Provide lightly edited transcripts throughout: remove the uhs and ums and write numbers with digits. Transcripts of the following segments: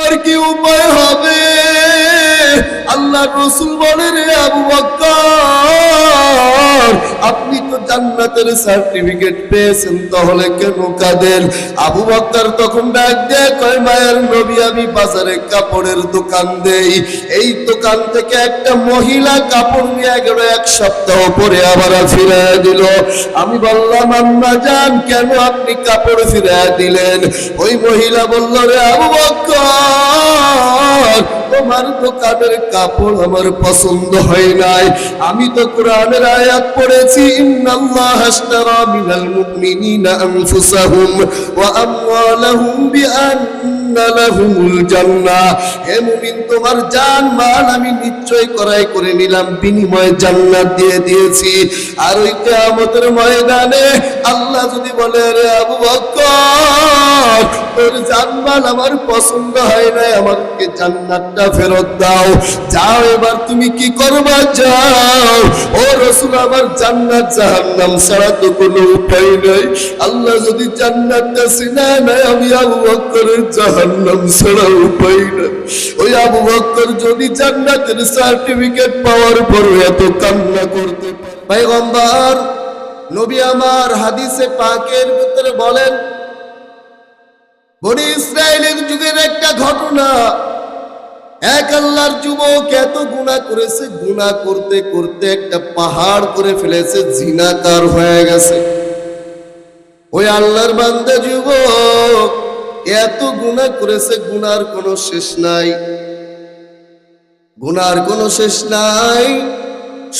আমার কি উপায় হবে? আল্লাহর রাসূল বলেন, রে আবু বকর, আপনি তো জান্নাতের সার্টিফিকেট পেয়েছেন, তাহলে কেন কাঁদেন? আবু বকর তখন ডাক দিয়ে কয়, মায়ের নবী, আমি বাজারে কাপড়ের দোকান দেই, এই দোকান থেকে একটা মহিলা কাপড় নিয়ে গেল, 1 সপ্তাহ পরে আবার ফিরিয়ে দিল। আমি বললাম, আম্মা জান, কেন আপনি কাপড় ফিরিয়ে দিলেন? ওই মহিলা বলল, রে আবু বকর, তোমার দোকানের কাপড় আমার পছন্দ হয় নাই। আমি তো কোরআনের আয়াত পড়েছি, ইন্নাল্লাহা আশতারা মিনাল মুমিনিনা আনফুসাহুম ওয়া আমওয়ালাহুম বিআন্না লাহুমুল জান্নাহ। হে মুমিন, তোমার জান মাল আমি নিশ্চয় ক্রয় করে নিলাম, বিনিময়ে জান্নাত দিয়ে দিয়েছি। আর ওই কিয়ামতের ময়দানে আল্লাহ যদি বলে, রে আবু বকর, তোর জানমাল আমার পছন্দ হয় নাই, আমাকে জান্নাতটা ফেরত দাও। যাও, এবার তুমি কি করবা? যাও। ও রাসূল, আমার জান্নাত জাহান্নাম ছাড়া তো কোনো উপায় নাই। আল্লাহ যদি জান্নাতটা চিনা নেয়, আমি আবু বকরের জাহান্নাম ছাড়া উপায় নাই। ওই আবু বকর যদি জান্নাতের সার্টিফিকেট পাওয়ার পরও এত কান্না করতে পারে। পয়গম্বর নবী আমার হাদিসে পাকের ভিতরে বলেন, বনি ইসরায়েলের যুগের একটা ঘটনা। এক আল্লাহর যুবক এত গুনাহ করেছে, গুনাহ করতে করতে একটা পাহাড় করে ফেলেছে, জিনাকার হয়ে গেছে। ওই আল্লাহর বান্দা যুবক এত গুনাহ করেছে, গুনার কোনো শেষ নাই, গুনার কোনো শেষ নাই।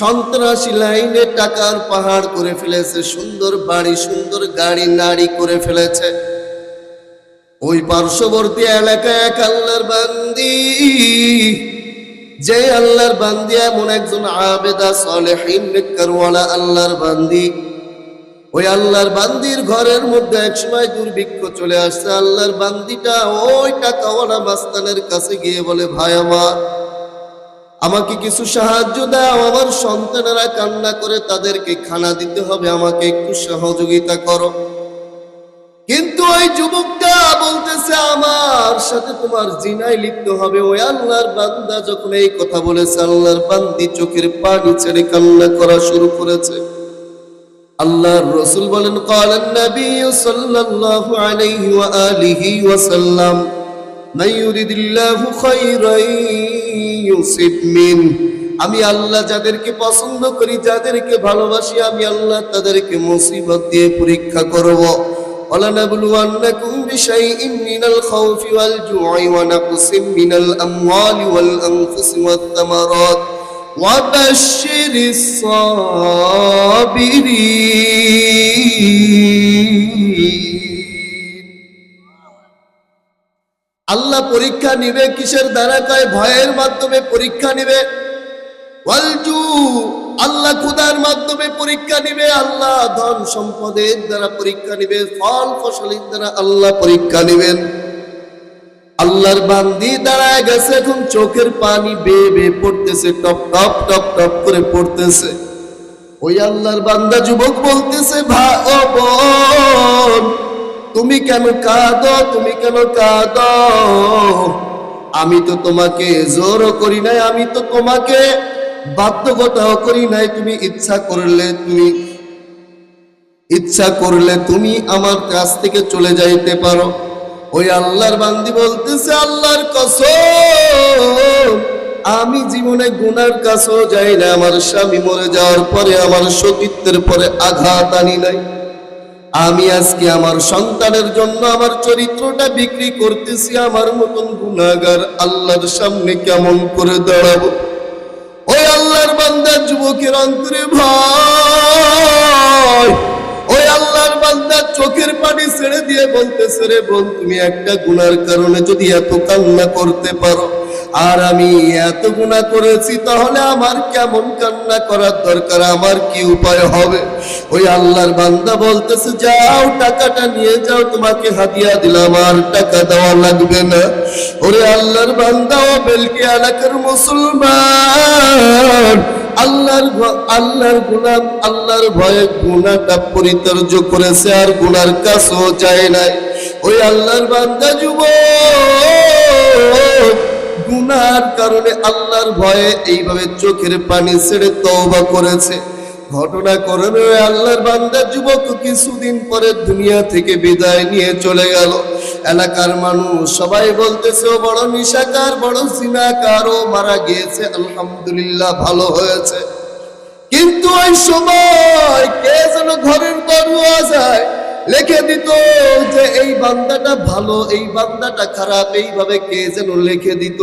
সন্ত্রাসী লাইনে টাকার পাহাড় করে ফেলেছে, সুন্দর বাড়ি, সুন্দর গাড়ি, নারী করে ফেলেছে। ওই পার্শ্ববর্তী এলাকায় এক আল্লাহর বান্দি, যে আল্লাহর বান্দি এমন একজন আবেদা সালেহিন নেককারওয়ালা আল্লাহর বান্দি, ওই আল্লাহর বান্দির ঘরের মধ্যে একসময় দুর্ভিক্ষ চলে আসছে। আল্লাহর বান্দিটা ওই টাকাওয়ালা মাস্তানের কাছে গিয়ে বলে, ভাই আমার, আমাকে কিছু সাহায্য দাও, আমার সন্তানেরা কান্না করে, তাদেরকে খানা দিতে হবে, আমাকে একটু সহযোগিতা করো। কিন্তু ওই যুবকটা বলতেছে, আমার সাথে তোমার জিনায় লিপ্ত হবে। ওই আল্লাহর বান্দা যখন এই কথা বলেছে, আল্লাহর বান্দি চোখের পানি ছেড়ে কান্না করা শুরু করেছে। আল্লাহর রাসূল বলেন, ক্বালান নবী সাল্লাল্লাহু আলাইহি ওয়া আলিহি ওয়া সাল্লাম, মান ইউরিদিল্লাহু খায়রান ইউসিব মিন। আমি আল্লাহ যাদেরকে পছন্দ করি, যাদেরকে ভালোবাসি, আমি আল্লাহ তাদেরকে মুসিবত দিয়ে পরীক্ষা করব। وَلَنَبْلُوَنَّكُمْ بِشَيْءٍ مِّنَ الْخَوْفِ وَالْجُوعِ وَنَقْصٍ مِّنَ الْأَمْوَالِ وَالْأَنفُسِ وَالثَّمَرَاتِ وَبَشِّرِ الصَّابِرِينَ। আল্লাহ পরীক্ষা নিবে কিসের দ্বারা? কয় ভয়ের মাধ্যমে পরীক্ষা নিবে। ওয়ালজু, আল্লাহ ক্ষুধার মাধ্যমে পরীক্ষা নিবে। আল্লাহ ধন সম্পদের দ্বারা পরীক্ষা নিবে। ফল ফসলের দ্বারা আল্লাহ পরীক্ষা নিবেন। আল্লাহর বান্দি দাঁড়ায় গেছে, এখন চোখের পানি বেয়ে বেয়ে পড়তেছে, টপ টপ টপ টপ করে পড়তেছে। ওই আল্লাহর বান্দা যুবক বলতেছে, ভাই ও বোন, তুমি কেন কাঁদো? তুমি কেন কাঁদো? আমি তো তোমাকে জোরও করি নাই, আমি তো তোমাকে বাধ্যকতাও করি নাই। তুমি ইচ্ছা করলে তুমি আমার কাছ থেকে চলে যাইতে পারো। ওই আল্লাহর বান্দি বলতেছে, আল্লাহর কসম, আমি জীবনে গুনার কাছেও যাই না। আমার স্বামী মরে যাওয়ার পরে আমার সতীত্বের পরে আঘাত আনি নাই। আমি আজকে আমার সন্তানের জন্য আমার চরিত্রটা বিক্রি করতেছি। আমার মতন গুনাহগার আল্লাহর সামনে কেমন করে দাঁড়াবো? ওই আল্লাহর বান্দা যুবকের অন্তরে ভয়। ওই আল্লাহর বান্দা চোখের পানি ছেড়ে দিয়ে বলতেছে, রে বোন, তুমি একটা গুনার কারণে যদি এত কান্না করতে পারো, আর আমি এত গুনাহ করেছি, তাহলে আমার কেমন কান্না করার দরকার? আমার কি উপায় হবে? ওই আল্লাহর বান্দা বলতেছে, যাও, টাকাটা নিয়ে যাও, তোমাকে হাদিয়া দিলাম, আর টাকা দেওয়া লাগবে না। ওরে আল্লাহর বান্দা, ও বেলকি এলাকার মুসলমান, আল্লাহর গোলাম, আল্লাহর ভয়ে গুনাহটা পরিত্যাজ্য করেছে, আর গুনার কাছেও যায় নাই। ওই আল্লাহর বান্দা যুবক গুনার কারণে আল্লাহর ভয়ে এইভাবে চোখের পানি ছেড়ে তওবা করেছে। ঘটনা করবে আল্লাহর বান্দা যুবক কিছুদিন পরে দুনিয়া থেকে বিদায় নিয়ে চলে গেল। এলাকার মানুষ সবাই বলতেছে ও বড় নিশাকার, বড় জিনাকার, ও মারা গিয়েছে, আলহামদুলিল্লাহ ভালো হয়েছে। কিন্তু ওই সময় কে যেন ঘরের দরওয়াজায় লিখে দিত যে এই বান্দাটা ভালো, এই বান্দাটা খারাপ, এইভাবে কে যেন লিখে দিত।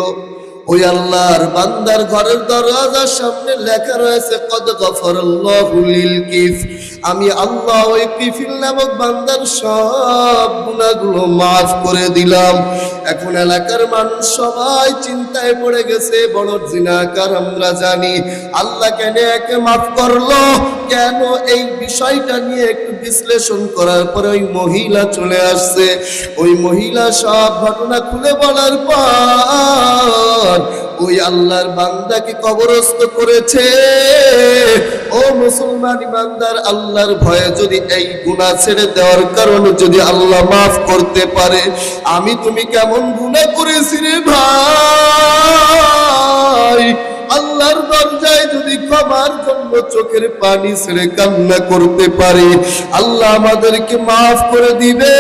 ওই আল্লাহর বান্দার ঘরের দরওয়াজার সামনে লেখা রয়েছে কদ গফরাল্লাহু লিল কিফ, আমি আল্লাহ ওই কিফিল নামক বান্দার সব গুনাহগুলো মাফ করে দিলাম। এখন এলাকার মানুষ সবাই চিন্তায় পড়ে গেছে, বড় জিনাকার আমরা জানি, আল্লাহ কেন একে মাফ করলো, কেন? এই বিষয়টা নিয়ে একটু বিশ্লেষণ করার পরে ওই মহিলা চলে আসছে। ওই মহিলা সব ঘটনা খুলে বলার পর ওই আল্লাহর বান্দাকে কবরস্থ করেছে। ও মুসলমান ইমানদার, আল্লাহর ভয়ে যদি এই গুনাহ ছেড়ে দেওয়ার কারণে যদি আল্লাহ মাফ করতে পারে, আমি তুমি কেমন গুনাহ করেছি রে ভাই। আল্লাহর দরজায় যদি ক্ষমার জন্য চোখের পানি ছেড়ে কান্না করতে পারে, আল্লাহ আমাদেরকে মাফ করে দিবে।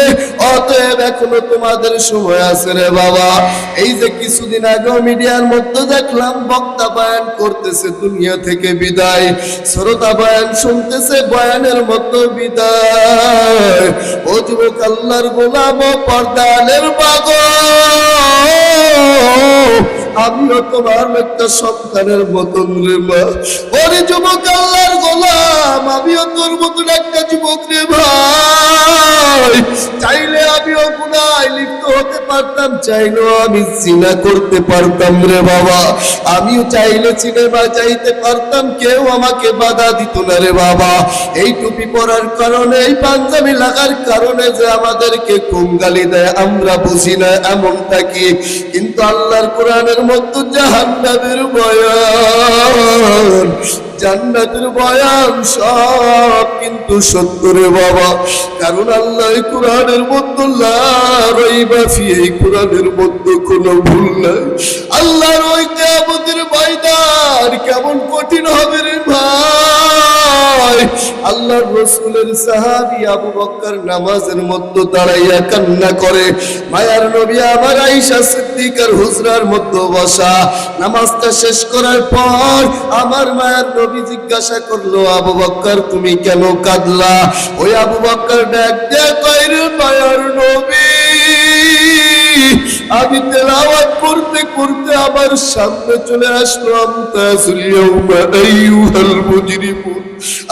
অতএব এখনো তোমাদের সময় আছে রে বাবা। এই যে কিছুদিন আগে মিডিয়ার মধ্যে দেখলাম বক্তা বয়ান করতেছে দুনিয়া থেকে বিদায়, শ্রোতা বয়ান শুনতেছে বয়ানের মতো বিদায়। ও যুবক আল্লাহর গোলাম ও পর্দানের পাগল, আমিও তোমার একটা সন্তানের মতন রে মা। ওরে যুবক আল্লাহর গোলাম, আমিও তোর মতন একটা যুবক রে ভাই। চাইলে আমিও গুনায় লিপ্ত হতে পারতাম, চাইলেও আমি জিনা করতে পারতাম রে বাবা। আমিও চাইলে সিনেমা যাইতে পারতাম, কেউ আমাকে বাধা দিত না রে বাবা। এই টুপি পরার কারণে, এই পাঞ্জাবি লাগার কারণে যে আমাদেরকে কম গালি দেয় আমরা বুঝি না, এমনটা কি? কিন্তু আল্লাহর কোরআনের মধ্যে জাহান্নামের বয়ান, জান্নাতের বয়ান সব কিন্তু সত্য রে বাবা। কারণ আল্লাহ কোরআনের মধ্যে লা রাইবা ফি, এই কোরআনের মধ্যে কোনো ভুল নাই। আল্লাহর ওই কিয়ামতের ময়দান কেমন কঠিন হবে রে ভাই। আল্লাহর রাসূলের সাহাবী আবু বকর নামাজের মধ্যে দাঁড়াইয়া কান্না করে। মায়ার নবী আমার আয়েশা সিদ্দিকার হুজরার মধ্যে বসা। নামাজটা শেষ করার পর আমার মায়ার নবী জিজ্ঞাসা করলো, আবু বকর তুমি কেন কাঁদলা? ওই আবু বকর ডাক দিয়ে কয়, রে মায়ার নবী, আমি তেলাওয়াত করতে করতে আমার সামনে চলে আসলো আমতাসুল ইয়াউমা আইয়ুহাল মুজরিমুন।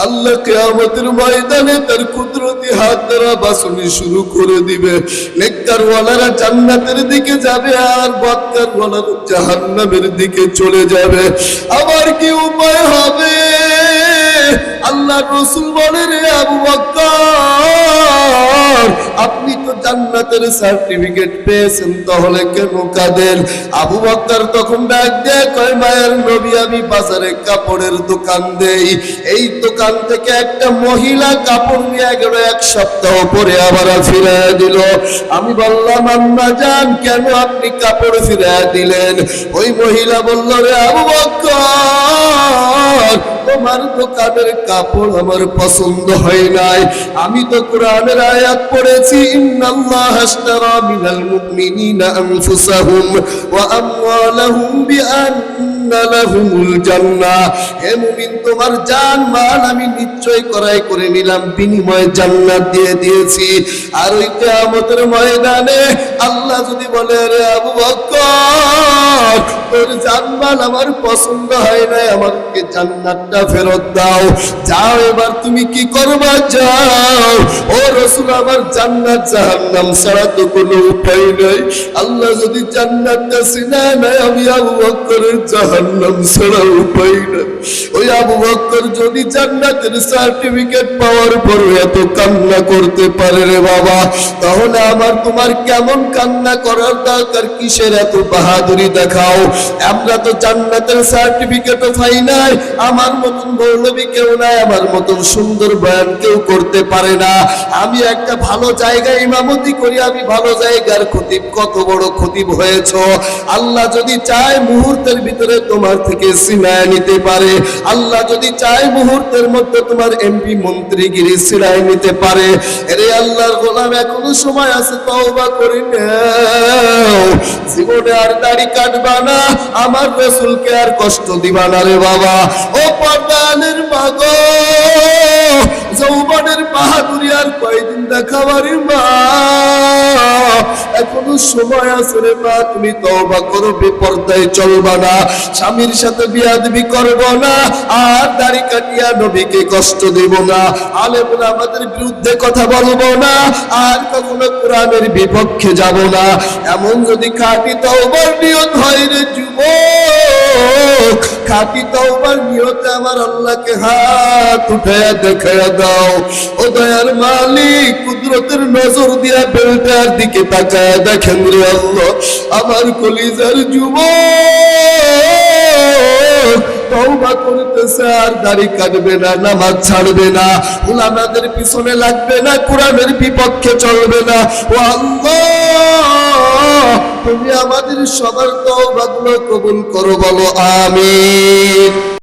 আল্লাহ কিয়ামতের ময়দানে তার কুদরতি হাত দ্বারা বাসনি শুরু করে দিবে। নেককার ওয়ালারা জান্নাতের দিকে যাবে আর বদকার ওয়ালারা জাহান্নামের দিকে চলে যাবে। আমার কি উপায় হবে? আল্লাহ রাসূল বলে, রে আবু বকর, আপনি তো জান্নাতের সার্টিফিকেট পেয়েছেন, তাহলে কেন কাঁদেন? আবু বকর তখন ডাক দিয়ে কয়, মায়ের নবী আমি বাজারে কাপড়ের দোকান দেই, এই দোকান থেকে একটা মহিলা কাপড় নিয়ে গেল, এক সপ্তাহ পরে আবার ফিরিয়ে দিল। আমি বললাম, আম্মা জান কেন আপনি কাপড় ফিরিয়ে দিলেন? ওই মহিলা বলল, রে আবু বকর, তোমার দোকানের কাপড় আমার পছন্দ হয় নাই। আমি তো কোরআনের আয়াত পড়েছি, ইন্নাল্লাহা আশতারা মিনাল মুমিনিনা আনফুসাহুম ওয়া আমওয়ালাহুম বিআন্না লাহুমুল জান্নাহ। হে মুমিন, তোমার জান মাল আমি নিশ্চয় ক্রয় করে নিলাম, বিনিময়ে জান্নাত দিয়ে দিয়েছি। আর ওই কিয়ামতের ময়দানে আল্লাহ যদি বলে, রে আবু বকর, তোর জান মাল আমার পছন্দ হয় নাই, আমাকে জান্নাতটা ফেরত দাও। যাও, এবার তুমি কি করবা? যাও। ও রাসূল, আমার জান্নাত জাহান্নাম ছাড়া তো কোনো উপায় নাই। আল্লাহ যদি জান্নাতটা চিনা নাই, আমি আবু বকরের জাহান্নাম ছাড়া উপায় নাই। ওই আবু বকর যদি জান্নাতের সার্টিফিকেট পাওয়ার পর এত কান্না করতে পারে রে বাবা, তাহলে আমার তোমার কেমন কান্না করার দরকার? কিসের এত বাহাদুরি দেখাও। আমরা তো জান্নাতের সার্টিফিকেটও পাই নাই, আমার মতন মৌলবী কেউ নাই, আমার মতন সুন্দর বয়ান কেউ করতে পারে না। আমি একটা ভালো জায়গায় ইমামতি করি, আমি ভালো জায়গার খতিব। কত বড় খতিব হয়েছ, আল্লাহ যদি চায় মুহূর্তের ভিতরে তোমার থেকে ছিনায় নিতে পারে। আল্লাহ যদি চায় মুহূর্তের মধ্যে তোমার এমপি মন্ত্রীগিরি ছিনায় নিতে পারে। এরে আল্লাহর গোলাম, এখনো সময় আছে, তওবা করে নাও। জীবনে আর দাড়ি কাটবা না, আমার রাসূলকে আর কষ্ট দিবা না রে বাবা। ও পর্দানের মাগো, যৌবনের বাহাদুরি আর কয়দিন দেখাবারি মা, এখনো সময় আছে রে মা, তুমি তওবা করো, বেপরদায় চলবা না, স্বামীর সাথে বিয়াদবি করব না, আর দাড়ি কাটিয়া নবীকে কষ্ট দেব না, আলেম আমাদের বিরুদ্ধে কথা বলবো না, আর কখনো কোরআনের বিপক্ষে যাব না। এমন যদি খাঁটি তওবার নিয়ত হয় রে যুবক, খাঁটি তওবার নিয়তে আমার আল্লাহকে হাত উঠায়া দেখায়া দাও। ও দয়ার মালিক, কুদরতের নজর দিয়া বেলটার দিকে তাকায় দেখেন রে আল্লাহ, আমার কলিজার যুবক তওবা করতেছে, আর দাড়ি কাটবে না, নামাজ ছাড়বে না, উলামাদের পিছনে লাগবে না, কোরআনের বিপক্ষে চলবে না। ও আল্লাহ, তুমি আমাদের সবার তওবাগুলো কবুল করো, বলো আমিন।